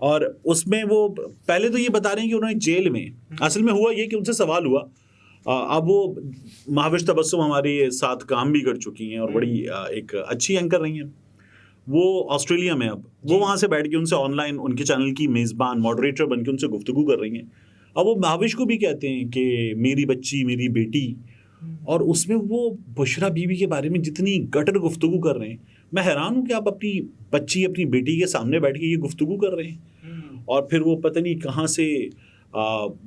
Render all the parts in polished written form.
اور اس میں وہ پہلے تو یہ بتا رہے ہیں کہ انہوں نے جیل میں اصل میں ہوا یہ کہ ان سے سوال ہوا. اب وہ مہاوش تبسم ہمارے ساتھ کام بھی کر چکی ہیں اور بڑی ایک اچھی اینکر رہی ہیں. وہ آسٹریلیا میں اب وہ وہاں سے بیٹھ کے ان سے آن لائن ان کے چینل کی میزبان ماڈریٹر بن کے ان سے گفتگو کر رہی ہیں. اب وہ مہاوش کو بھی کہتے ہیں کہ میری بچی میری بیٹی, اور اس میں وہ بشرا بی بی کے بارے میں جتنی گٹر گفتگو کر رہے ہیں. میں حیران ہوں کہ آپ اپنی بچی اپنی بیٹی کے سامنے بیٹھ کے یہ گفتگو کر رہے ہیں اور پھر وہ پتہ نہیں کہاں سے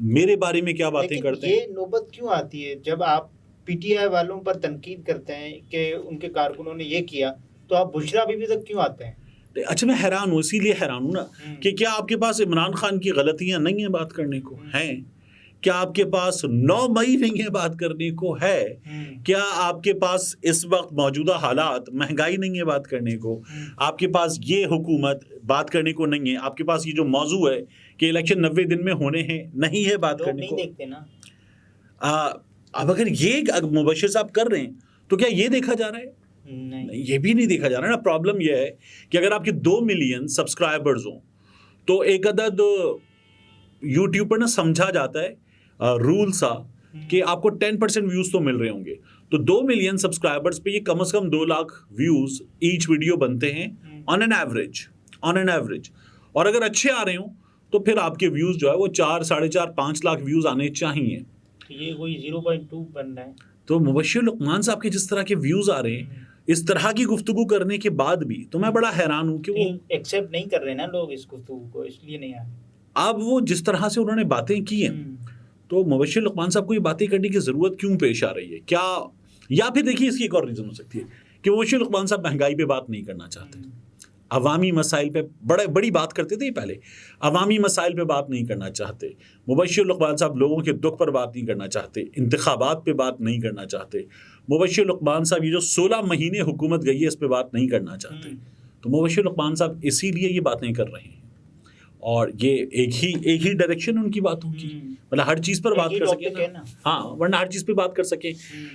میرے بارے میں کیا باتیں کرتے ہیں. یہ نوبت کیوں آتی ہے جب آپ پی ٹی آئی والوں پر تنقید کرتے ہیں کہ ان کے کارکنوں نے یہ کیا, تو آپ بشرا بی بی تک کیوں آتے ہیں؟ اچھا میں حیران ہوں, اسی لیے حیران ہوں نا کہ کیا آپ کے پاس عمران خان کی غلطیاں نہیں ہیں بات کرنے کو, ہیں؟ کیا آپ کے پاس 9 مئی نہیں ہے بات کرنے کو, ہے؟ کیا آپ کے پاس اس وقت موجودہ حالات مہنگائی نہیں ہے بات کرنے کو, آپ کے پاس یہ حکومت بات کرنے کو نہیں ہے, آپ کے پاس یہ جو موضوع ہے کہ الیکشن 90 دن میں ہونے ہیں نہیں ہے بات کرنے کو. نہیں دیکھتے نا. اب اگر یہ مبشر صاحب کر رہے ہیں تو کیا یہ دیکھا جا رہا ہے؟ نہیں, یہ بھی نہیں دیکھا جا رہا ہے نا. پرابلم یہ ہے کہ اگر آپ کے 2 ملین سبسکرائبرز ہوں تو ایک عدد یوٹیوب پر نا سمجھا جاتا ہے رول سا کہ آپ کو 10% ویوز تو مل رہے ہوں گے. تو 2 ملین سبسکرائبرز پہ یہ کم از کم 2 لاکھ ویوز ایچ ویڈیو بنتے ہیں آن این ایوریج. اور اگر اچھے آ رہے ہوں تو پھر آپ کے ویوز جو ہے وہ 4 ساڑھے 4 5 لاکھ ویوز آنے چاہیے. یہ کوئی 0.2 بن رہا ہے. تو مبشر لقمان صاحب کے جس طرح کے ویوز آ رہے ہیں اس طرح کی گفتگو کرنے کے بعد بھی, تو میں بڑا حیران ہوں کہ وہ ایکسیپٹ نہیں کر رہے نا لوگ اس گفتگو کو, اس لیے نہیں آ رہے. اب وہ جس طرح سے انہوں نے باتیں کی ہیں تو مبشر لقمان صاحب کو یہ باتیں کرنے کی ضرورت کیوں پیش آ رہی ہے؟ کیا یا پھر دیکھیے اس کی ایک اور ریزن ہو سکتی ہے کہ مبشر لقمان صاحب مہنگائی پہ بات نہیں کرنا چاہتے, عوامی مسائل پہ بڑی بات کرتے تھے پہلے, عوامی مسائل پہ بات نہیں کرنا چاہتے. مبشر لقمان صاحب لوگوں کے دکھ پر بات نہیں کرنا چاہتے, انتخابات پہ بات نہیں کرنا چاہتے. مبشر لقمان صاحب یہ جو 16 مہینے حکومت گئی ہے اس پہ بات نہیں کرنا چاہتے. تو مبشر لقمان صاحب اسی لیے یہ باتیں کر رہے ہیں اور یہ ایک ہی ڈائریکشن ان کی باتوں کی, مطلب ہر چیز پر بات کر سکیں نا. ہاں, ورنہ ہر چیز پہ بات کر سکیں.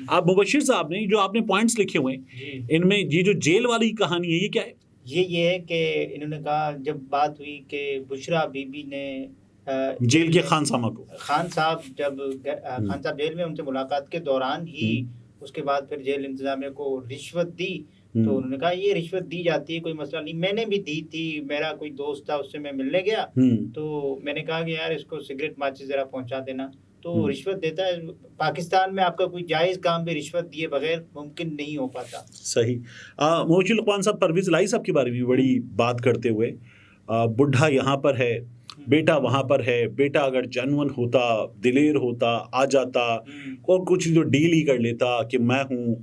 آپ مبشر صاحب نے جو آپ نے پوائنٹس لکھے ہوئے ہیں ان میں یہ جو جیل والی کہانی ہے یہ کیا ہے؟ یہ ہے کہ انہوں نے کہا جب بات ہوئی کہ بشرا بی بی نے جیل کے خان صاحب جیل میں ان سے ملاقات کے دوران ہی اس کے بعد پھر جیل انتظامیہ کو رشوت دی, تو انہوں نے کہا یہ رشوت دی جاتی ہے کوئی مسئلہ نہیں, میں نے بھی دی تھی, میرا کوئی دوست تھا اس سے میں ملنے گیا تو میں نے کہا کہ یار اس کو سگریٹ ماچس ذرا پہنچا دینا, تو رشوت دیتا ہے. پاکستان میں آپ کا کوئی جائز کام بھی رشوت دیے بغیر ممکن نہیں ہو پاتا. صحیح. مبشر لقمان صاحب پرویز الہی صاحب کے بارے میں بڑی بات کرتے ہوئے, بڈھا یہاں پر ہے, بیٹا وہاں پر ہے, بیٹا اگر جنون ہوتا, دلیر ہوتا, آ جاتا اور کچھ جو ڈیل ہی کر لیتا کہ میں ہوں,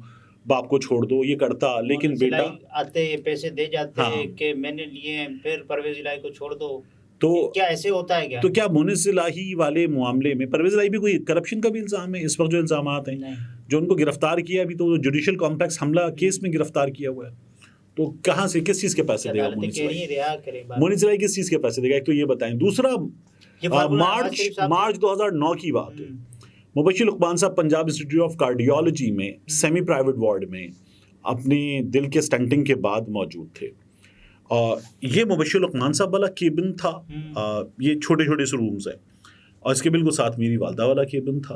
باپ کو چھوڑ دو, یہ کرتا, لیکن بیٹا آتے پیسے دے جاتے کہ میں نے لیے, پھر پرویز الہی کو چھوڑ دو. تو کیا ایسے ہوتا ہے کیا؟ تو کیا مونس الہی والے معاملے میں پرویز الہی بھی کوئی کرپشن کا بھی الزام ہے؟ اس وقت جو الزامات ہیں جو ان کو گرفتار کیا, ابھی تو جوڈیشل کمپلیکس حملہ کیس میں گرفتار کیا ہوا ہے, تو کہاں سے کس چیز کے پیسے دے گا مونس الہی؟ کس چیز کے پیسے دے گا؟ ایک تو یہ بتائیں. دوسرا مارچ 2009 کی بات ہے, مبشر لقمان صاحب پنجاب انسٹیٹیوٹ آف کارڈیالوجی میں سیمی پرائیویٹ وارڈ میں اپنے دل کے سٹنٹنگ کے بعد موجود تھے. یہ مبشر لقمان صاحب والا کیبن تھا, یہ چھوٹے چھوٹے سے رومز ہیں, اور اس کے بالکل ساتھ میری والدہ والا کیبن تھا,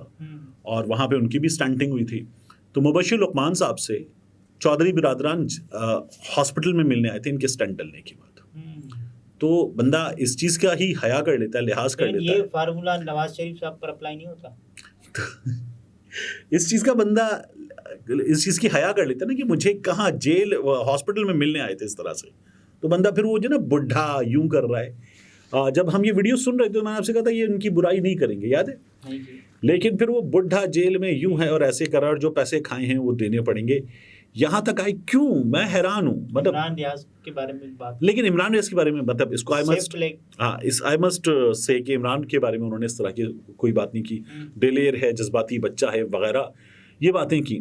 اور وہاں پہ ان کی بھی سٹنٹنگ ہوئی تھی. تو مبشر لقمان صاحب سے چودھری برادران ہاسپٹل میں ملنے آئے تھے ان کے سٹنٹ ڈلنے کے بعد. تو بندہ اس چیز کا ہی حیا کر لیتا ہے, لحاظ کر لیتا ہے. یہ فارمولا نواز شریف صاحب پر اپلائی نہیں ہوتا؟ اس چیز کا بندہ اس چیز کی حیا کر لیتا ہے نا کہ مجھے کہاں جیل ہاسپٹل میں ملنے آئے تھے اس طرح سے. تو بندہ پھر وہ جو نا بڈھا یوں کر رہا ہے. جب ہم یہ ویڈیو سن رہے تھے تو میں نے آپ سے کہا تھا یہ ان کی برائی نہیں کریں گے, یاد ہے؟ لیکن پھر وہ بڈھا جیل میں یوں ہے اور ایسے کر رہا ہے, اور جو پیسے کھائے ہیں وہ دینے پڑیں گے. یہاں تک آئے کیوں؟ میں حیران ہوں. مطلب عمران ریاض کے بارے میں بات, لیکن عمران ریاض کے بارے میں مطلب اس کو آئی مسٹ سے کہ عمران کے بارے میں انہوں نے اس طرح کی کوئی بات نہیں کی. ڈیلیر ہے, جذباتی بچہ ہے وغیرہ, یہ باتیں کی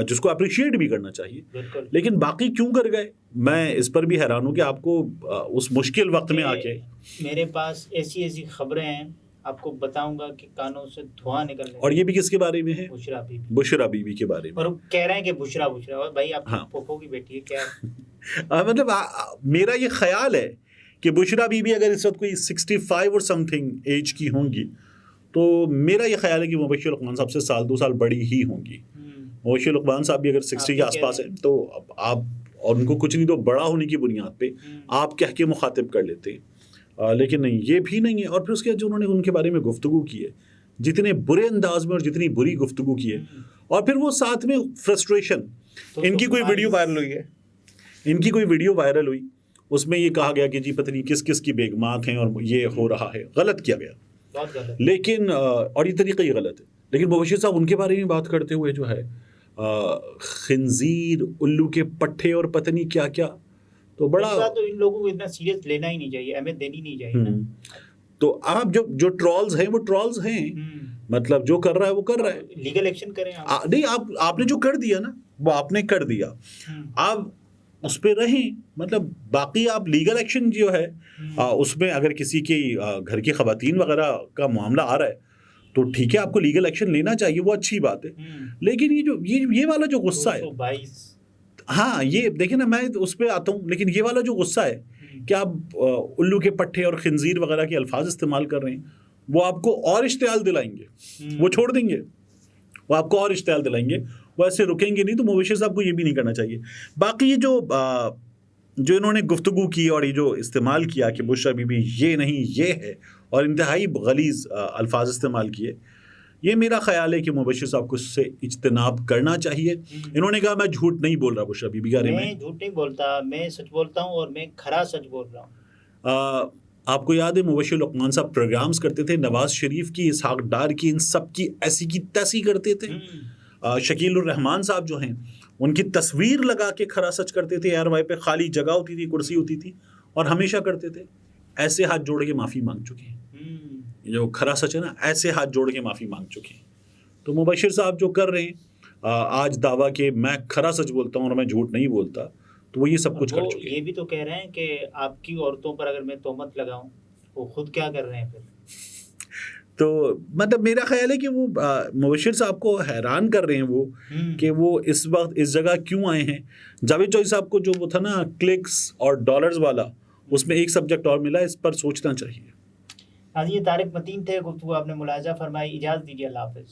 جس کو اپریشیٹ بھی کرنا چاہیے. لیکن باقی کیوں کر گئے, میں اس پر بھی حیران ہوں کہ آپ کو اس مشکل وقت میں آ کے. میرے پاس ایسی خبریں ہیں آپ کو بتاؤں گا کہ کانوں سے دھواں نکل رہا ہے. اور یہ بھی کس کے بارے میں ہے؟ بشرا بی بی کے بارے میں. اور کہہ رہے ہیں کہ بشرا بھائی آپ پھوپھو کی بیٹی ہے کیا؟ مطلب میرا یہ خیال ہے کہ بشرا بی بی اگر اس وقت کوئی 65 اور سم تھنگ ایج کی ہوں گی تو میرا یہ خیال ہے کہ مبشر لقمان صاحب سے سال 2 سال بڑی ہی ہوں گی. مبشر لقمان صاحب بھی اگر 60 کے آس پاس ہیں تو آپ اور ان کو کچھ نہیں تو بڑا ہونے کی بنیاد پہ آپ کہہ کے مخاطب کر لیتے ہیں, لیکن نہیں, یہ بھی نہیں ہے. اور پھر اس کے جو انہوں نے ان کے بارے میں گفتگو کی ہے, جتنے برے انداز میں اور جتنی بری گفتگو کی ہے, اور پھر وہ ساتھ میں فرسٹریشن, ان کی کوئی ویڈیو وائرل ہوئی ہے, ان کی کوئی ویڈیو وائرل ہوئی, اس میں یہ کہا گیا کہ جی پتہ نہیں کس کس کی بیگمات ہیں اور یہ ہو رہا ہے, غلط کیا گیا. لیکن اور یہ طریقہ یہ غلط ہے. لیکن مبشر صاحب ان کے بارے میں بات کرتے ہوئے جو ہے خنزیر, الو کے پٹھے اور پتہ نہیں کیا کیا, تو بڑا تو ان لوگوں کو اتنا سیریس لینا ہی نہیں چاہیے, اہمیت دینی نہیں چاہیے. تو آپ جو ٹرولز ہیں وہ ٹرولز ہیں, مطلب جو کر رہا ہے وہ کر رہا ہے. لیگل ایکشن کریں نہیں, آپ نے جو کر دیا نا وہ آپ نے کر دیا, آپ اس پہ رہیں. مطلب باقی آپ لیگل ایکشن جو ہے اس میں اگر کسی کی گھر کی خواتین وغیرہ کا معاملہ آ رہا ہے تو ٹھیک ہے, آپ کو لیگل ایکشن لینا چاہیے, وہ اچھی بات ہے. لیکن یہ والا جو غصہ ہے, ہاں یہ دیکھیں نا, میں اس پہ آتا ہوں, لیکن یہ والا جو غصہ ہے کہ آپ الو کے پٹھے اور خنزیر وغیرہ کے الفاظ استعمال کر رہے ہیں, وہ آپ کو اور اشتعال دلائیں گے, وہ چھوڑ دیں گے, وہ آپ کو اور اشتعال دلائیں گے, وہ ایسے رکیں گے نہیں. تو مبشر صاحب کو یہ بھی نہیں کرنا چاہیے. باقی یہ جو انہوں نے گفتگو کی اور یہ جو استعمال کیا کہ بشرا بی بی یہ نہیں یہ ہے, اور انتہائی غلیظ الفاظ استعمال کیے, یہ میرا خیال ہے کہ مبشر صاحب کو اس سے اجتناب کرنا چاہیے. انہوں نے کہا میں جھوٹ نہیں بول رہا بشرا بی بی کے بارے میں, جھوٹ نہیں بولتا, میں سچ بولتا ہوں اور میں کھرا سچ بول رہا ہوں. آپ کو یاد ہے مبشر لقمان صاحب پروگرامز کرتے تھے, نواز شریف کی, اسحاق ڈار کی, ان سب کی ایسی کی تیسی کرتے تھے. شکیل الرحمان صاحب جو ہیں ان کی تصویر لگا کے کھرا سچ کرتے تھے. ایئر وائی پہ خالی جگہ ہوتی تھی, کرسی ہوتی تھی, اور ہمیشہ کرتے تھے. ایسے ہاتھ جوڑ کے معافی مانگ چکے ہیں. جو کھرا سچ ہے نا, ایسے ہاتھ جوڑ کے معافی مانگ چکے ہیں. تو مبشر صاحب جو کر رہے ہیں آج دعویٰ کہ میں کھرا سچ بولتا ہوں اور میں جھوٹ نہیں بولتا, تو وہ یہ سب کچھ کر چکے ہیں. یہ بھی تو کہہ رہے ہیں کہ آپ کی عورتوں پر اگر میں تہمت لگاؤں, وہ خود کیا کر رہے ہیں پھر. تو مطلب میرا خیال ہے کہ وہ مبشر صاحب کو حیران کر رہے ہیں وہ کہ وہ اس وقت اس جگہ کیوں آئے ہیں. جاوید چوہدری صاحب کو جو وہ تھا نا کلکس اور ڈالرز والا, اس میں ایک سبجیکٹ اور ملا, اس پر سوچنا چاہیے. ہاں جی, یہ طارق متین تھے, گفتگو آپ نے ملاحظہ فرمائی. اجازت دیجیے, اللہ حافظ.